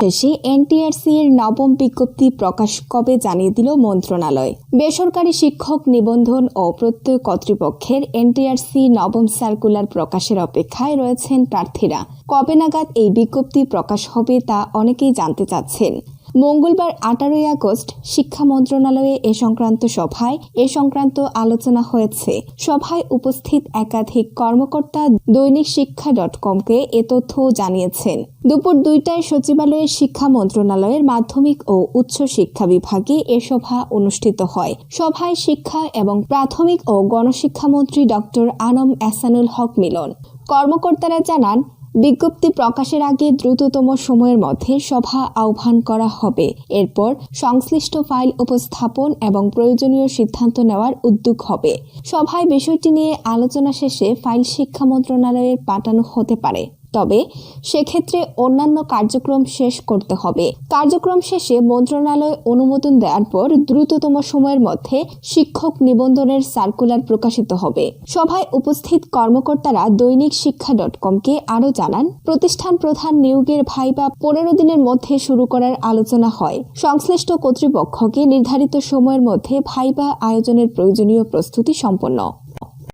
শেষে এনটিআরসি এর নবম বিজ্ঞপ্তি প্রকাশ কবে জানিয়ে দিল মন্ত্রণালয়। বেসরকারি শিক্ষক নিবন্ধন ও প্রত্যয় কর্তৃপক্ষের এনটিআরসি নবম সার্কুলার প্রকাশের অপেক্ষায় রয়েছেন প্রার্থীরা। কবে নাগাদ এই বিজ্ঞপ্তি প্রকাশ হবে তা অনেকেই জানতে চাচ্ছেন। মঙ্গলবার 18 আগস্ট শিক্ষা মন্ত্রণালয়ে এ সংক্রান্ত আলোচনা হয়েছে। সভায় উপস্থিত একাধিক কর্মকর্তা দৈনিক শিক্ষা.কমকে এ তথ্য জানিয়েছেন। দুপুর 2টায় সচিবালয়ের শিক্ষা মন্ত্রণালয়ের মাধ্যমিক ও উচ্চ শিক্ষা বিভাগে এ সভা অনুষ্ঠিত হয়। সভায় শিক্ষা এবং প্রাথমিক ও গণশিক্ষামন্ত্রী ডক্টর আনম এহসানুল হক মিলন। কর্মকর্তারা জানান, বিজ্ঞপ্তি প্রকাশের আগে দ্রুততম সময়ের মধ্যে সভা আহ্বান করা হবে। এরপর সংশ্লিষ্ট ফাইল উপস্থাপন এবং প্রয়োজনীয় সিদ্ধান্ত নেওয়ার উদ্যোগ হবে। সভায় বিষয়টি নিয়ে আলোচনা শেষে ফাইল শিক্ষা মন্ত্রণালয়ের পাঠানো হতে পারে। তবে সেক্ষেত্রে অন্যান্য কার্যক্রম শেষ করতে হবে। কার্যক্রম শেষে মন্ত্রণালয় অনুমোদন দেওয়ার পর দ্রুততম সময়ের মধ্যে শিক্ষক নিবন্ধনের সার্কুলার প্রকাশিত হবে। সভায় উপস্থিত কর্মকর্তারা দৈনিক শিক্ষা.কমকে আরও জানান, প্রতিষ্ঠান প্রধান নিয়োগের ভাইবা 15 দিনের মধ্যে শুরু করার আলোচনা হয়। সংশ্লিষ্ট কর্তৃপক্ষকে নির্ধারিত সময়ের মধ্যে ভাইবা আয়োজনের প্রয়োজনীয় প্রস্তুতি সম্পন্ন।